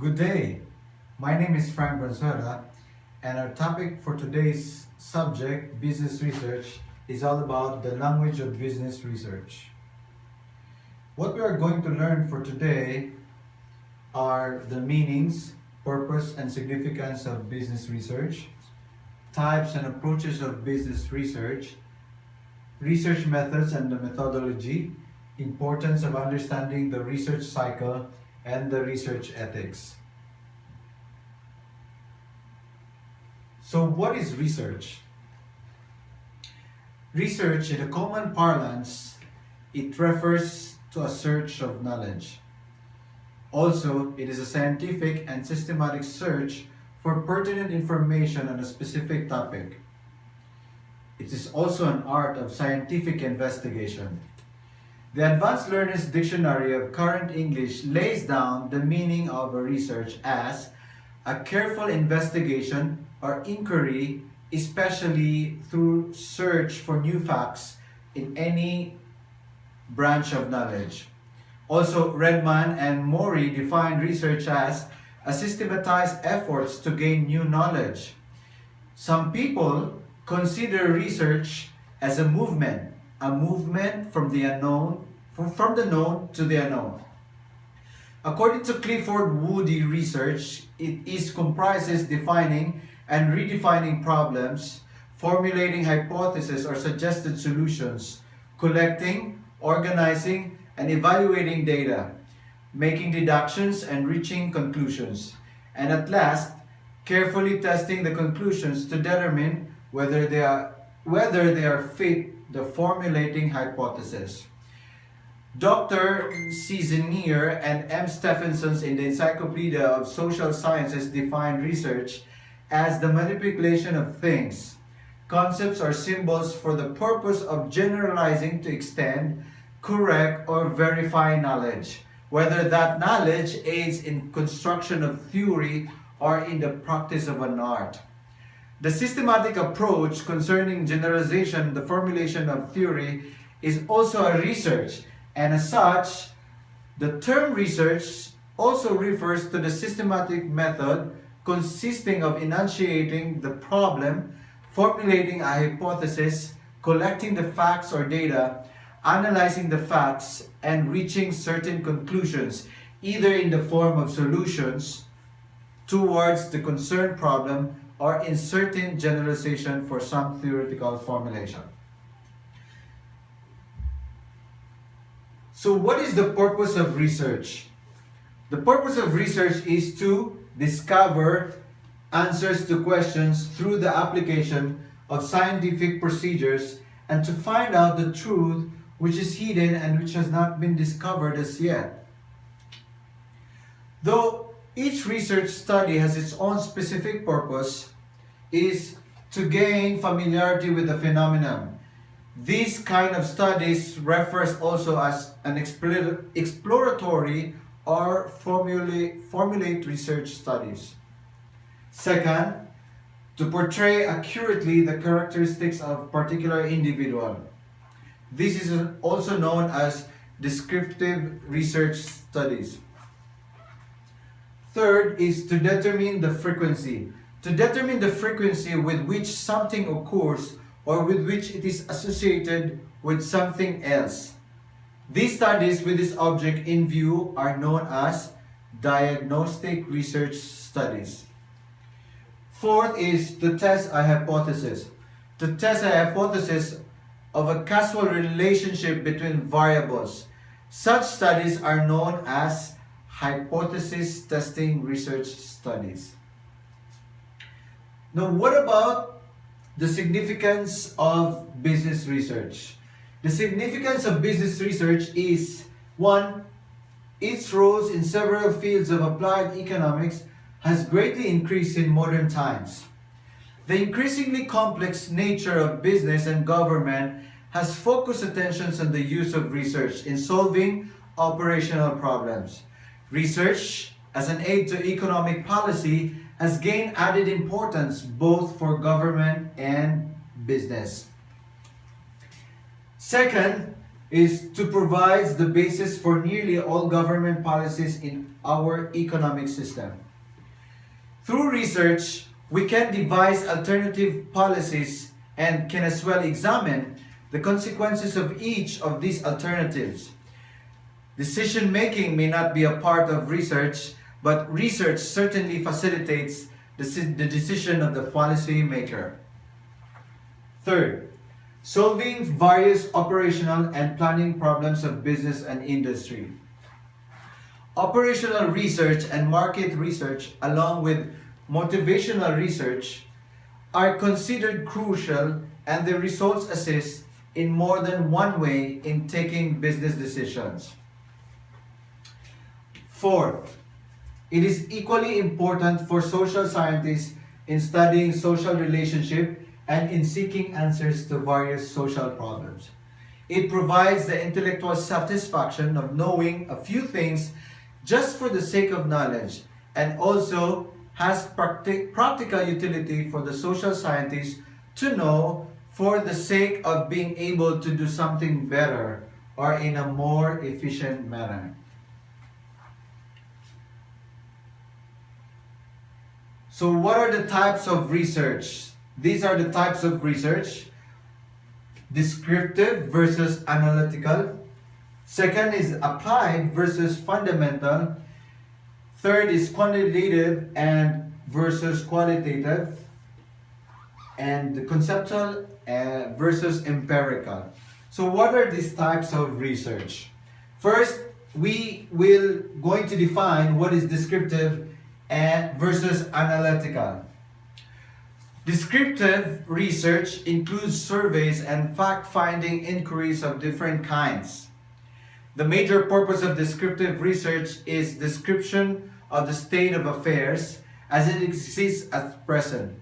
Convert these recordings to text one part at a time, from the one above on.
Good day. My name is Frank Bronzuela, and our topic for today's subject, business research, is all about the language of business research. What we are going to learn for today are the meanings, purpose, and significance of business research, types and approaches of business research, research methods and the methodology, importance of understanding the research cycle, and the research ethics. So, what is research? Research, in a common parlance, it refers to a search of knowledge. Also, it is a scientific and systematic search for pertinent information on a specific topic. It is also an art of scientific investigation. The Advanced Learner's Dictionary of Current English lays down the meaning of a research as a careful investigation or inquiry, especially through search for new facts in any branch of knowledge. Also, Redman and Mori define research as a systematized efforts to gain new knowledge. Some people consider research as a movement from the unknown, from the known to the unknown. According to Clifford Woody research, it comprises defining and redefining problems, formulating hypotheses or suggested solutions, collecting, organizing, and evaluating data, making deductions and reaching conclusions, and at last, carefully testing the conclusions to determine whether they are fit the formulating hypothesis. Dr. Cizanier and M. Stephenson in the Encyclopedia of Social Sciences define research as the manipulation of things, concepts or symbols for the purpose of generalizing to extend, correct, or verify knowledge, whether that knowledge aids in construction of theory or in the practice of an art. The systematic approach concerning generalization, the formulation of theory, is also a research, and as such, the term research also refers to the systematic method consisting of enunciating the problem, formulating a hypothesis, collecting the facts or data, analyzing the facts, and reaching certain conclusions, either in the form of solutions towards the concerned problem or in certain generalization for some theoretical formulation. So, what is the purpose of research? The purpose of research is to discover answers to questions through the application of scientific procedures and to find out the truth which is hidden and which has not been discovered as yet. Though each research study has its own specific purpose, is to gain familiarity with the phenomenon. These kind of studies refers also as an exploratory or formulate research studies. Second, to portray accurately the characteristics of particular individual. This is also known as descriptive research studies. Third is to determine the frequency. To determine the frequency with which something occurs or with which it is associated with something else. These studies with this object in view are known as diagnostic research studies. Fourth is to test a hypothesis. To test a hypothesis of a causal relationship between variables. Such studies are known as hypothesis testing research studies. Now, what about the significance of business research? The significance of business research is 1. Its roles in several fields of applied economics has greatly increased in modern times. The increasingly complex nature of business and government has focused attentions on the use of research in solving operational problems. Research, as an aid to economic policy, has gained added importance both for government and business. Second, is to provide the basis for nearly all government policies in our economic system. Through research, we can devise alternative policies and can as well examine the consequences of each of these alternatives. Decision making may not be a part of research, but research certainly facilitates the decision of the policy maker. Third, solving various operational and planning problems of business and industry. Operational research and market research, along with motivational research, are considered crucial, and the results assist in more than one way in taking business decisions. Fourth, it is equally important for social scientists in studying social relationship and in seeking answers to various social problems. It provides the intellectual satisfaction of knowing a few things just for the sake of knowledge, and also has practical utility for the social scientists to know for the sake of being able to do something better or in a more efficient manner. So what are the types of research? These are the types of research: descriptive versus analytical. Second is applied versus fundamental. Third is quantitative and versus qualitative. And the conceptual versus empirical. So what are these types of research? First, we will going to define what is descriptive and versus analytical. Descriptive research includes surveys and fact-finding inquiries of different kinds. The major purpose of descriptive research is description of the state of affairs as it exists at present.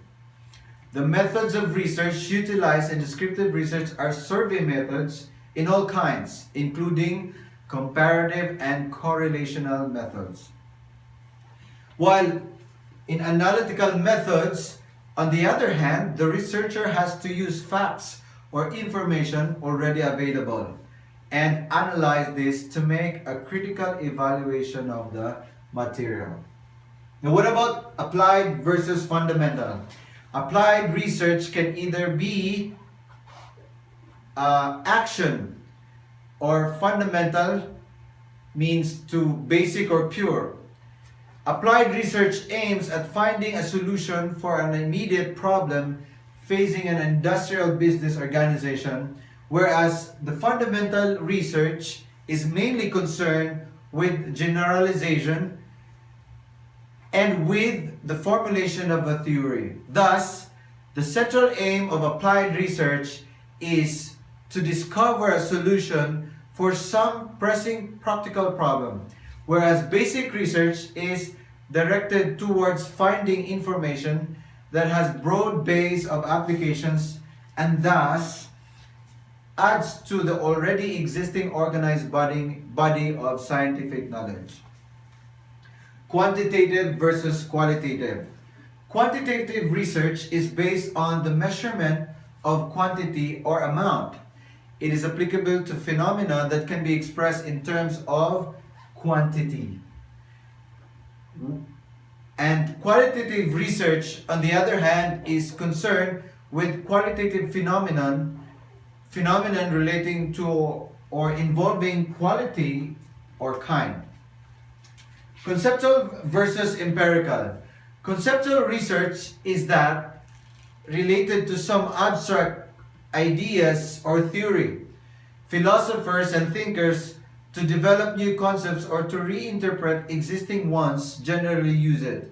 The methods of research utilized in descriptive research are survey methods in all kinds, including comparative and correlational methods. While in analytical methods, on the other hand, the researcher has to use facts or information already available and analyze this to make a critical evaluation of the material. Now, what about applied versus fundamental? Applied research can either be action, or fundamental means to basic or pure. Applied research aims at finding a solution for an immediate problem facing an industrial business organization, whereas the fundamental research is mainly concerned with generalization and with the formulation of a theory. Thus, the central aim of applied research is to discover a solution for some pressing practical problem, whereas basic research is directed towards finding information that has broad base of applications and thus adds to the already existing organized body of scientific knowledge. Quantitative versus qualitative. Quantitative research is based on the measurement of quantity or amount. It is applicable to phenomena that can be expressed in terms of quantity. And qualitative research, on the other hand, is concerned with qualitative phenomenon relating to or involving quality or kind. Conceptual versus empirical. Conceptual research is that related to some abstract ideas or theory. Philosophers and thinkers, to develop new concepts or to reinterpret existing ones, generally use it.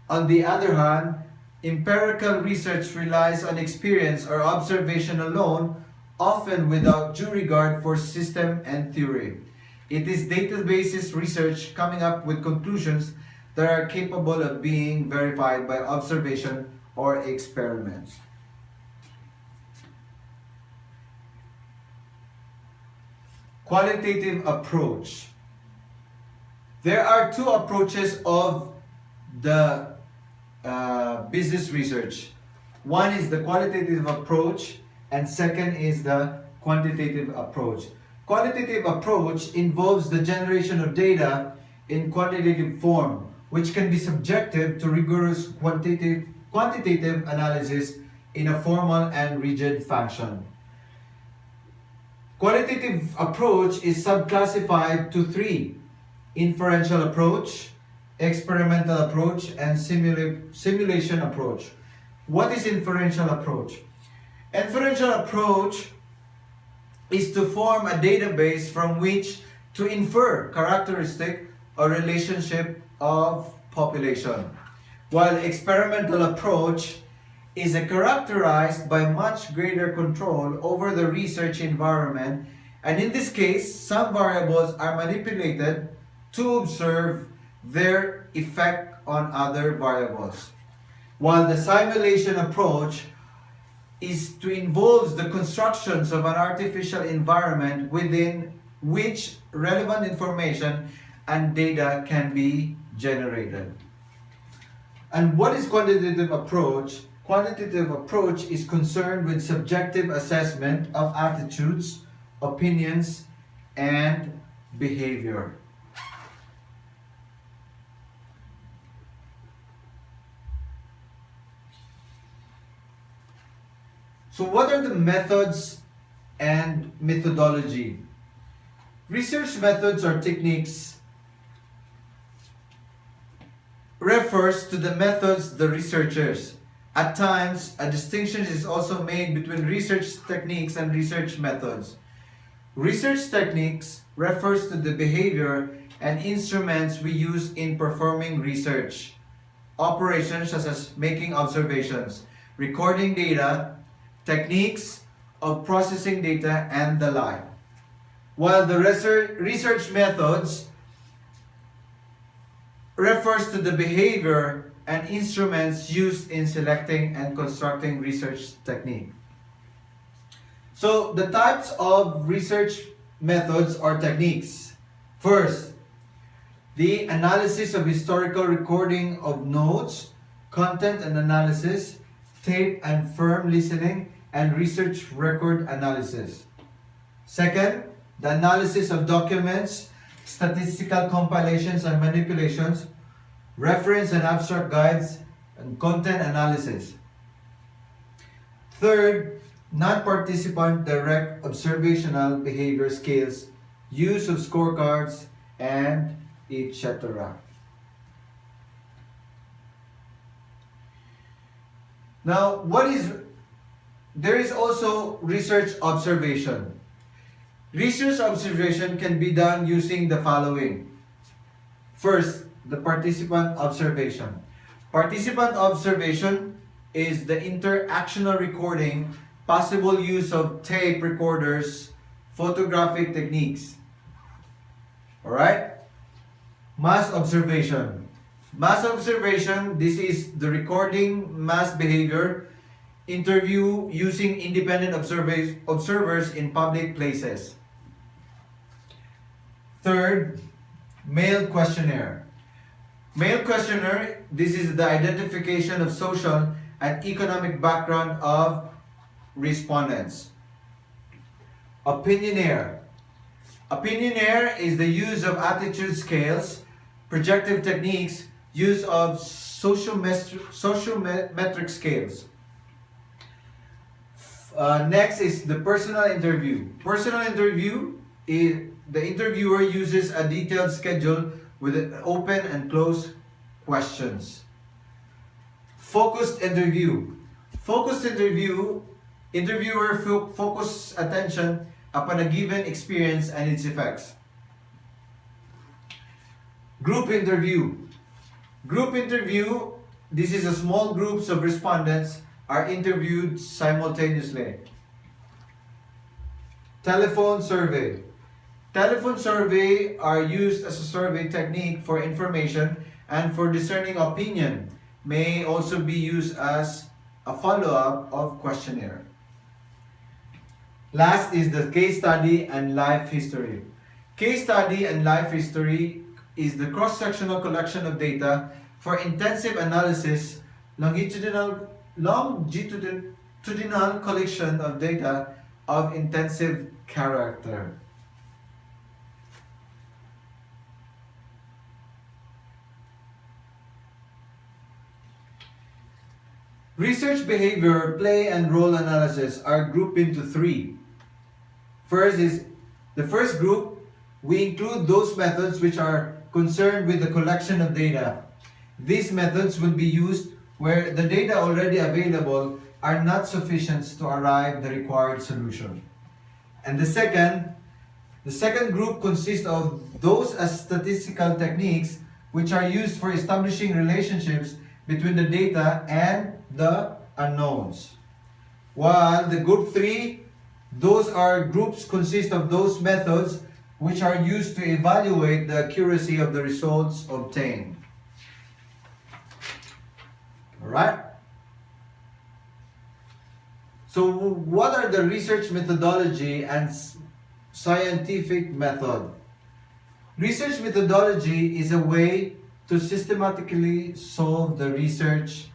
On the other hand, empirical research relies on experience or observation alone, often without due regard for system and theory. It is databases research coming up with conclusions that are capable of being verified by observation or experiments. Qualitative approach. There are two approaches of the business research. One is the qualitative approach and second is the quantitative approach. qualitative approach involves the generation of data in quantitative form, which can be subjective to rigorous quantitative analysis in a formal and rigid fashion. Qualitative approach is subclassified to three: inferential approach, experimental approach, and simulation approach. What is inferential approach? Inferential approach is to form a database from which to infer characteristic or relationship of population, while experimental approach is characterized by much greater control over the research environment, and in this case some variables are manipulated to observe their effect on other variables, while the simulation approach is to involve the constructions of an artificial environment within which relevant information and data can be generated. And what is quantitative approach? Quantitative approach is concerned with subjective assessment of attitudes, opinions, and behavior. So what are the methods and methodology? Research methods or techniques refers to the methods the researchers. At times, a distinction is also made between research techniques and research methods. Research techniques refers to the behavior and instruments we use in performing research operations, such as making observations, recording data, techniques of processing data, and the like. While the research methods refers to the behavior and instruments used in selecting and constructing research technique. So the types of research methods or techniques. First, the analysis of historical recording of notes, content and analysis, tape and firm listening, and research record analysis. Second, the analysis of documents, statistical compilations and manipulations, reference and abstract guides, and content analysis. Third, non-participant direct observational behavior skills, use of scorecards, and etc. Now, there is also research observation. Research observation can be done using the following. First, the participant observation. Participant observation is the interactional recording, possible use of tape recorders, photographic techniques. Alright? Mass observation. Mass observation, this is the recording mass behavior, interview using independent observers in public places. Third, male questionnaire. Male questionnaire, this is the identification of social and economic background of respondents. Opinionaire. Opinionaire is the use of attitude scales, projective techniques, use of sociometric scales. Next is the personal interview. Personal interview is the interviewer uses a detailed schedule with open and closed questions. Focused interview. Focused interview, interviewer focus attention upon a given experience and its effects. Group interview. Group interview, this is a small groups of respondents are interviewed simultaneously. Telephone survey. Telephone survey are used as a survey technique for information and for discerning opinion. May also be used as a follow-up of questionnaire. Last is the case study and life history. Case study and life history is the cross-sectional collection of data for intensive analysis, longitudinal collection of data of intensive character. Research behavior, play, and role analysis are grouped into three. The first group, we include those methods which are concerned with the collection of data. These methods will be used where the data already available are not sufficient to arrive the required solution. And the second group consists of those statistical techniques which are used for establishing relationships between the data and the unknowns. While the group 3, those are groups consist of those methods which are used to evaluate the accuracy of the results obtained. Alright? So what are the research methodology and scientific method? Research methodology is a way to systematically solve the research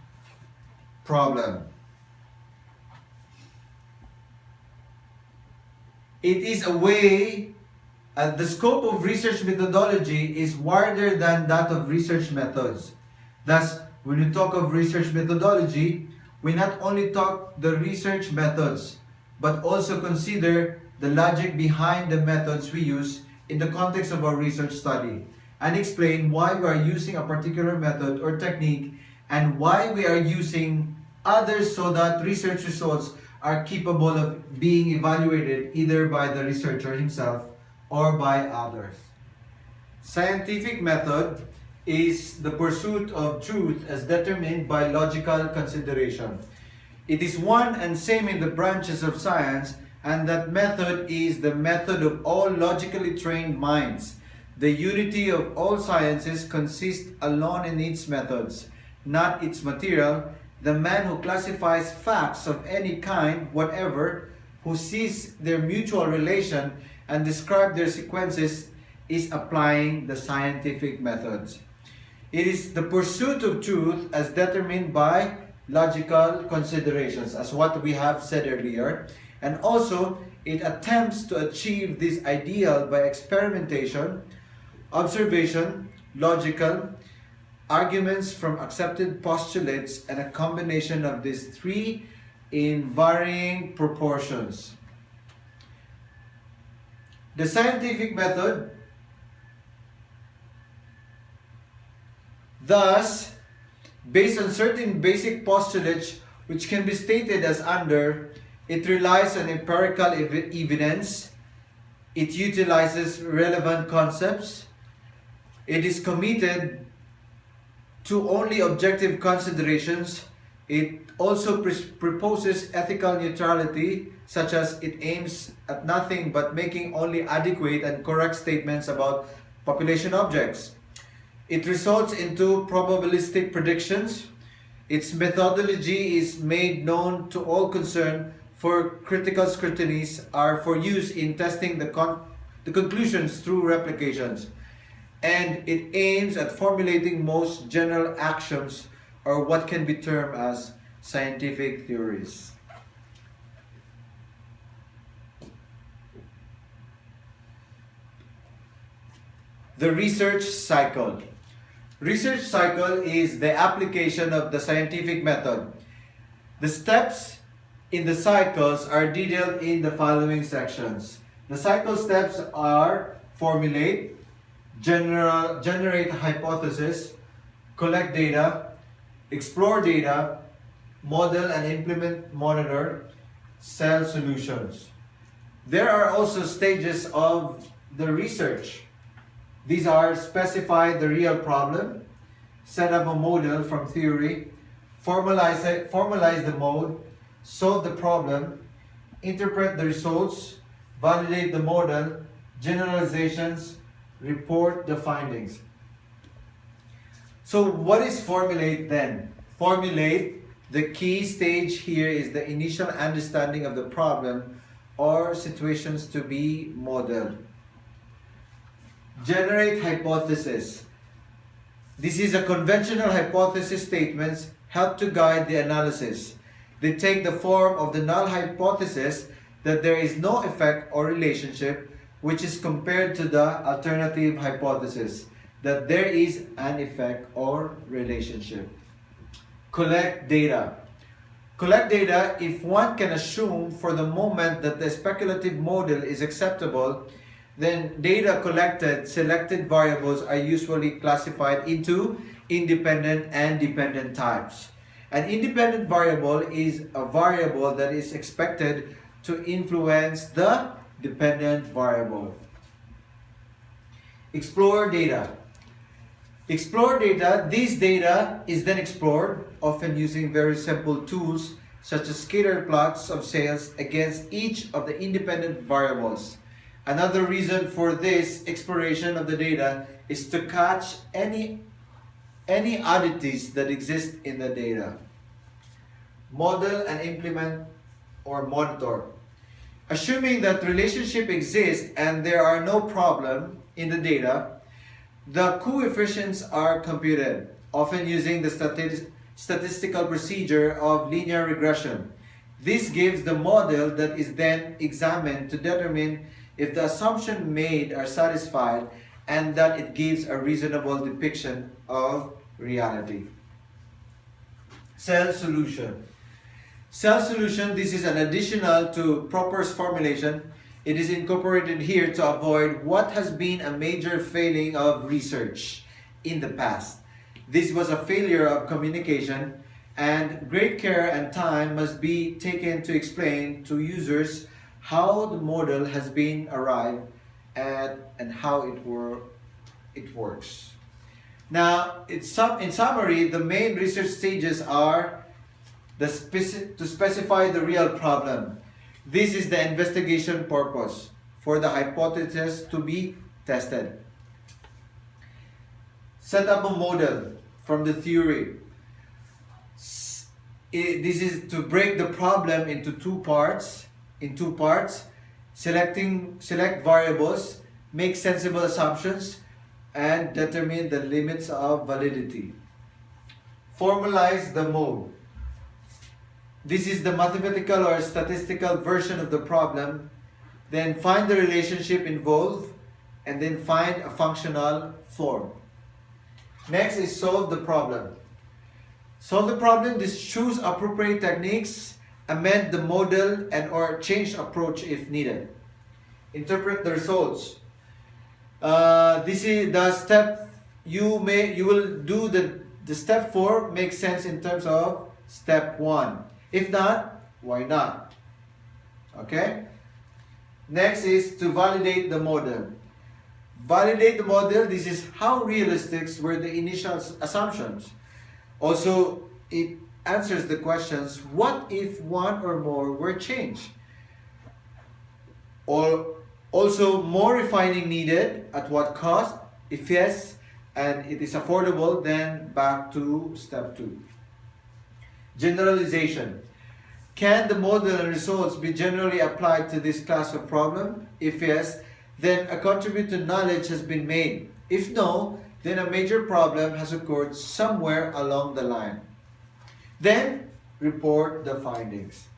problem. It is a way, the scope of research methodology is wider than that of research methods. Thus, when we talk of research methodology, we not only talk the research methods, but also consider the logic behind the methods we use in the context of our research study, and explain why we are using a particular method or technique and why we are using others so that research results are capable of being evaluated either by the researcher himself or by others. Scientific method is the pursuit of truth as determined by logical consideration. It is one and same in the branches of science, and that method is the method of all logically trained minds. The unity of all sciences consists alone in its methods, not its material. The man who classifies facts of any kind whatever, who sees their mutual relation and describes their sequences, is applying the scientific methods. It is the pursuit of truth as determined by logical considerations, as what we have said earlier, and also it attempts to achieve this ideal by experimentation, observation, logical arguments from accepted postulates, and a combination of these three in varying proportions. The scientific method thus, based on certain basic postulates which can be stated as under, it relies on empirical evidence, it utilizes relevant concepts, it is committed to only objective considerations, it also proposes ethical neutrality, such as it aims at nothing but making only adequate and correct statements about population objects. It results into probabilistic predictions. Its methodology is made known to all concerned for critical scrutinies are for use in testing the conclusions through replications. And it aims at formulating most general axioms, or what can be termed as scientific theories. The research cycle. Research cycle is the application of the scientific method. The steps in the cycles are detailed in the following sections. The cycle steps are formulate, generate hypothesis, collect data, explore data, model and implement, monitor, sell solutions. There are also stages of the research. These are specify the real problem, set up a model from theory, formalize the mode, solve the problem, interpret the results, validate the model, generalizations, report the findings. So what is formulate then? Formulate, the key stage here is the initial understanding of the problem or situations to be modeled. Generate hypothesis. This is a conventional hypothesis statements help to guide the analysis. They take the form of the null hypothesis that there is no effect or relationship, which is compared to the alternative hypothesis that there is an effect or relationship. Collect data. Collect data if one can assume for the moment that the speculative model is acceptable, then data collected, selected variables are usually classified into independent and dependent types. An independent variable is a variable that is expected to influence the dependent variable. Explore data. Explore data. This data is then explored, often using very simple tools such as scatter plots of sales against each of the independent variables. Another reason for this exploration of the data is to catch any oddities that exist in the data. Model and implement or monitor. Assuming that relationship exists and there are no problem in the data, the coefficients are computed, often using the statistical procedure of linear regression. This gives the model that is then examined to determine if the assumptions made are satisfied and that it gives a reasonable depiction of reality. Cell solution. Cell solution, this is an additional to Proper's formulation. It is incorporated here to avoid what has been a major failing of research in the past. This was a failure of communication, and great care and time must be taken to explain to users how the model has been arrived at and how it works. Now, in summary, the main research stages are to specify the real problem. This is the investigation purpose for the hypothesis to be tested. Set up a model from the theory. This is to break the problem into two parts. Select variables, make sensible assumptions, and determine the limits of validity. Formalize the mode. This is the mathematical or statistical version of the problem. Then find the relationship involved and then find a functional form. Next is solve the problem. Solve the problem, this choose appropriate techniques, amend the model and or change approach if needed. Interpret the results. This is the step you will do the step 4 makes sense in terms of step 1. If not, why not? Okay? Next is to validate the model. Validate the model, this is how realistic were the initial assumptions. Also, it answers the questions, what if one or more were changed? Or also, more refining needed, at what cost? If yes, and it is affordable, then back to step 2. Generalization. Can the model and results be generally applied to this class of problem? If yes, then a contributed knowledge has been made. If no, then a major problem has occurred somewhere along the line. Then, report the findings.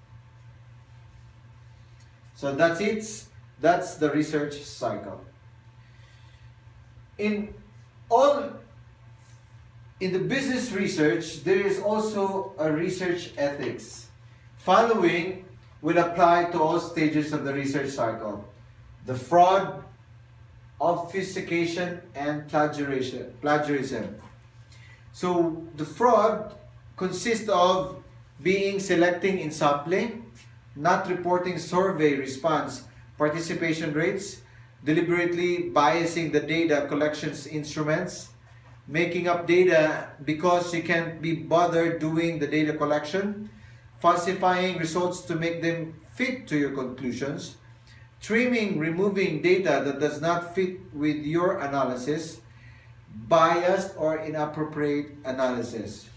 So that's it. That's the research cycle. In the business research, there is also a research ethics. Following will apply to all stages of the research cycle. The fraud, obfuscation, and plagiarism. So the fraud consists of selecting in sampling, not reporting survey response participation rates, deliberately biasing the data collections instruments, making up data because you can't be bothered doing the data collection, falsifying results to make them fit to your conclusions, removing data that does not fit with your analysis, biased or inappropriate analysis.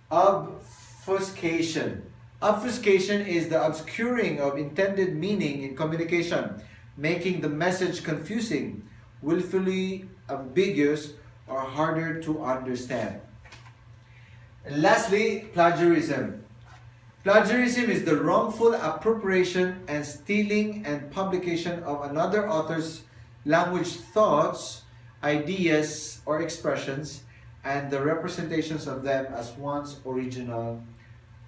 Obfuscation. Obfuscation is the obscuring of intended meaning in communication, making the message confusing, willfully ambiguous, or harder to understand. And lastly, plagiarism. Plagiarism is the wrongful appropriation and stealing and publication of another author's language, thoughts, ideas, or expressions, and the representations of them as one's original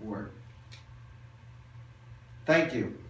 work. Thank you.